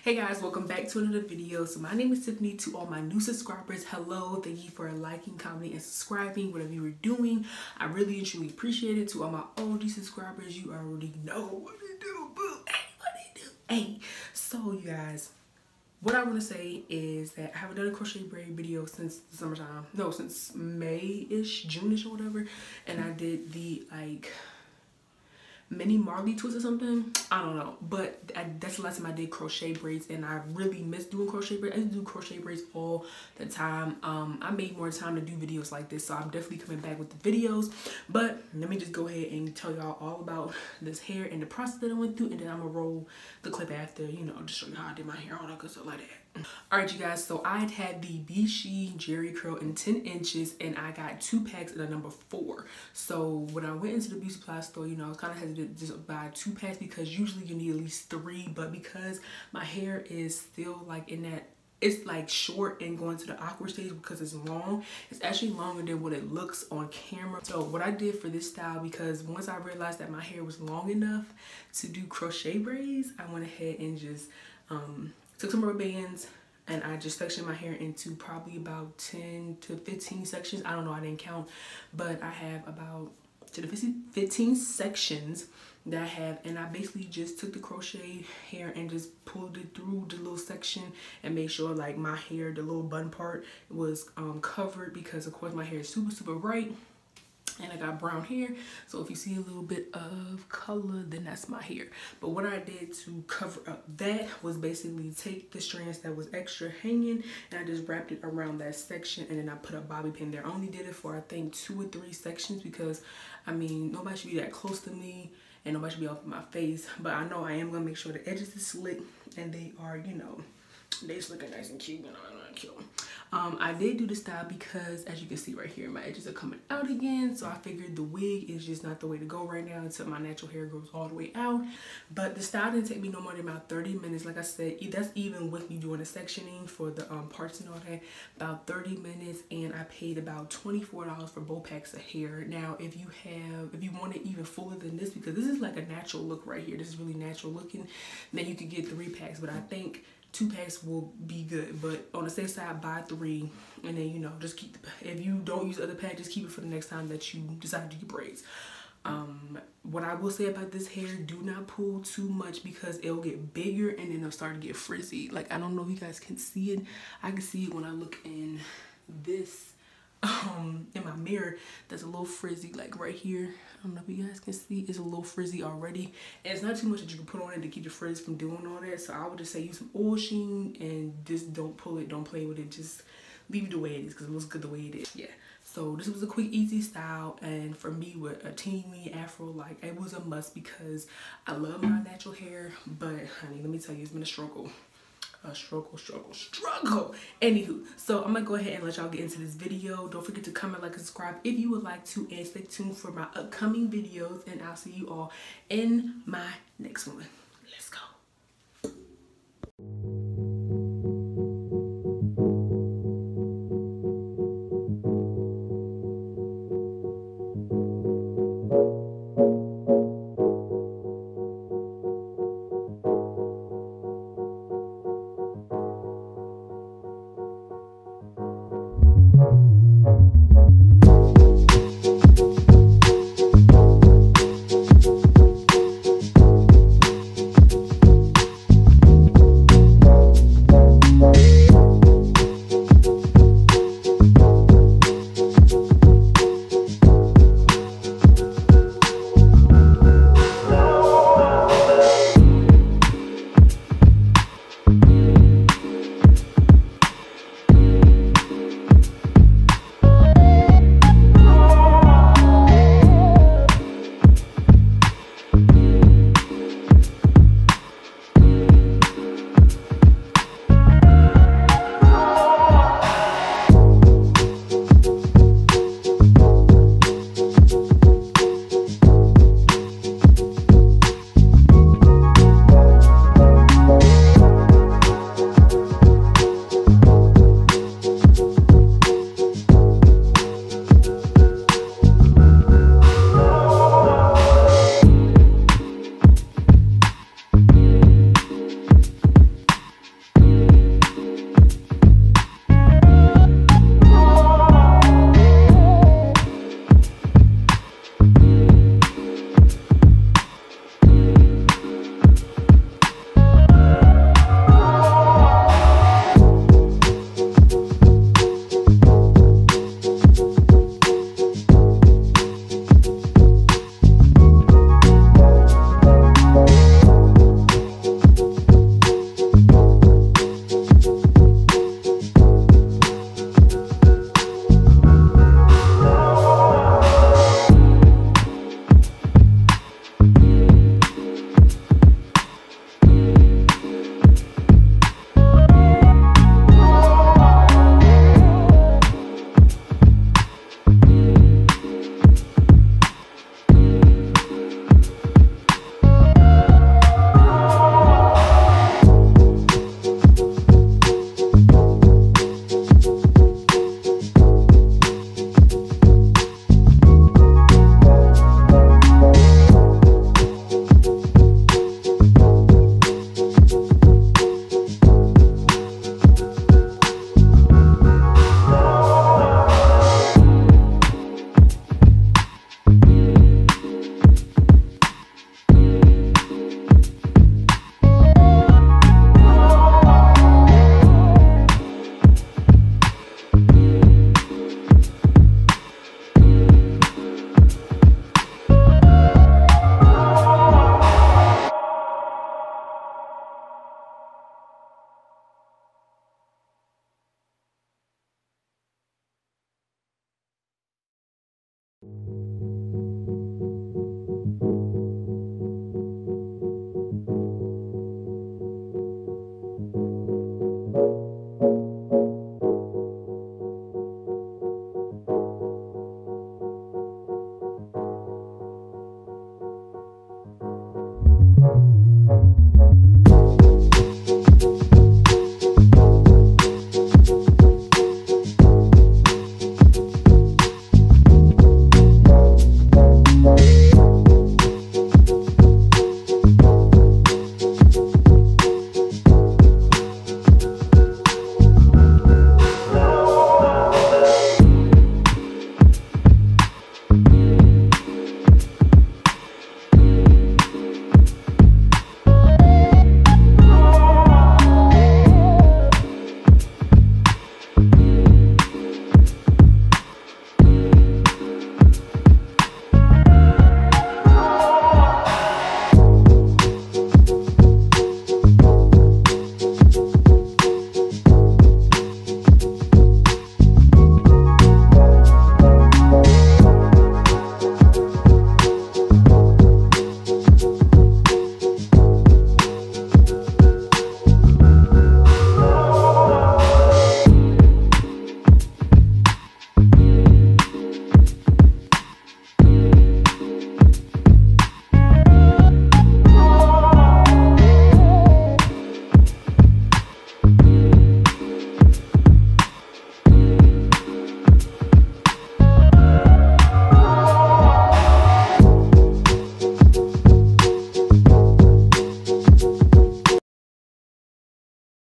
Hey guys, welcome back to another video. So my name is Tiffany. To all my new subscribers, hello. Thank you for liking, commenting, and subscribing, whatever you were doing. I really and truly appreciate it. To all my OG subscribers, you already know what to do, boo. Hey, what to do. Hey, so you guys, what I want to say is that I haven't done a crochet braid video since the summertime. No, since May-ish, June-ish or whatever. And I did the mini Marley twist or something. I don't know, but that's the last time I did crochet braids, and I really miss doing crochet braids. I used to do crochet braids all the time. I made more time to do videos like this, so I'm definitely coming back with the videos. But let me just go ahead and tell y'all all about this hair and the process that I went through, and then I'm gonna roll the clip after, you know, just show you how I did my hair, all that good stuff like that. Alright, you guys, so I had the Beshe Jerry Curl in 10 inches, and I got 2 packs at a number 4. So when I went into the beauty supply store, you know, I was kind of hesitant to just buy 2 packs because usually you need at least 3, but because my hair is still like in that, it's like short and going to the awkward stage because it's long. It's actually longer than what it looks on camera. So what I did for this style, because once I realized that my hair was long enough to do crochet braids, I went ahead and just took some rubber bands and I just sectioned my hair into probably about 10 to 15 sections. I don't know, I didn't count, but I have about 10 to 15 sections that I have, and I basically just took the crochet hair and just pulled it through the little section and made sure like my hair, the little bun part, was covered, because of course my hair is super bright and I got brown hair, so if you see a little bit of color, then that's my hair. But what I did to cover up that was basically take the strands that was extra hanging, and I just wrapped it around that section, and then I put a bobby pin there. I only did it for I think 2 or 3 sections because I mean nobody should be that close to me and nobody should be off my face, but I know I am gonna make sure the edges is slick and they are, you know, they just looking nice and cute, and I'm cute. I did do the style because, as you can see right here, my edges are coming out again, so I figured the wig is just not the way to go right now until my natural hair grows all the way out. But the style didn't take me no more than about 30 minutes. Like I said, that's even with me doing the sectioning for the parts and all that, about 30 minutes, and I paid about $24 for both packs of hair. Now, if you want it even fuller than this, because this is like a natural look right here, this is really natural looking, then you could get 3 packs, but I think 2 packs will be good. But on the safe side, buy 3, and then, you know, just keep if you don't use other packs, just keep it for the next time that you decide to do braids. What I will say about this hair, do not pull too much because it'll get bigger and then it'll start to get frizzy. Like, I don't know if you guys can see it. I can see it when I look in this in my mirror. That's a little frizzy, like right here. I don't know if you guys can see, it's a little frizzy already, and it's not too much that you can put on it to keep the frizz from doing all that. So I would just say use some oil sheen and just don't pull it, don't play with it, just leave it the way it is because it looks good the way it is. Yeah, so this was a quick easy style, and for me with a teeny afro, like, it was a must because I love my natural hair. But honey, let me tell you, it's been a struggle. Struggle. Anywho, so I'm gonna go ahead and let y'all get into this video. Don't forget to comment, like, and subscribe if you would like to, and stay tuned for my upcoming videos, and I'll see you all in my next one. Let's go.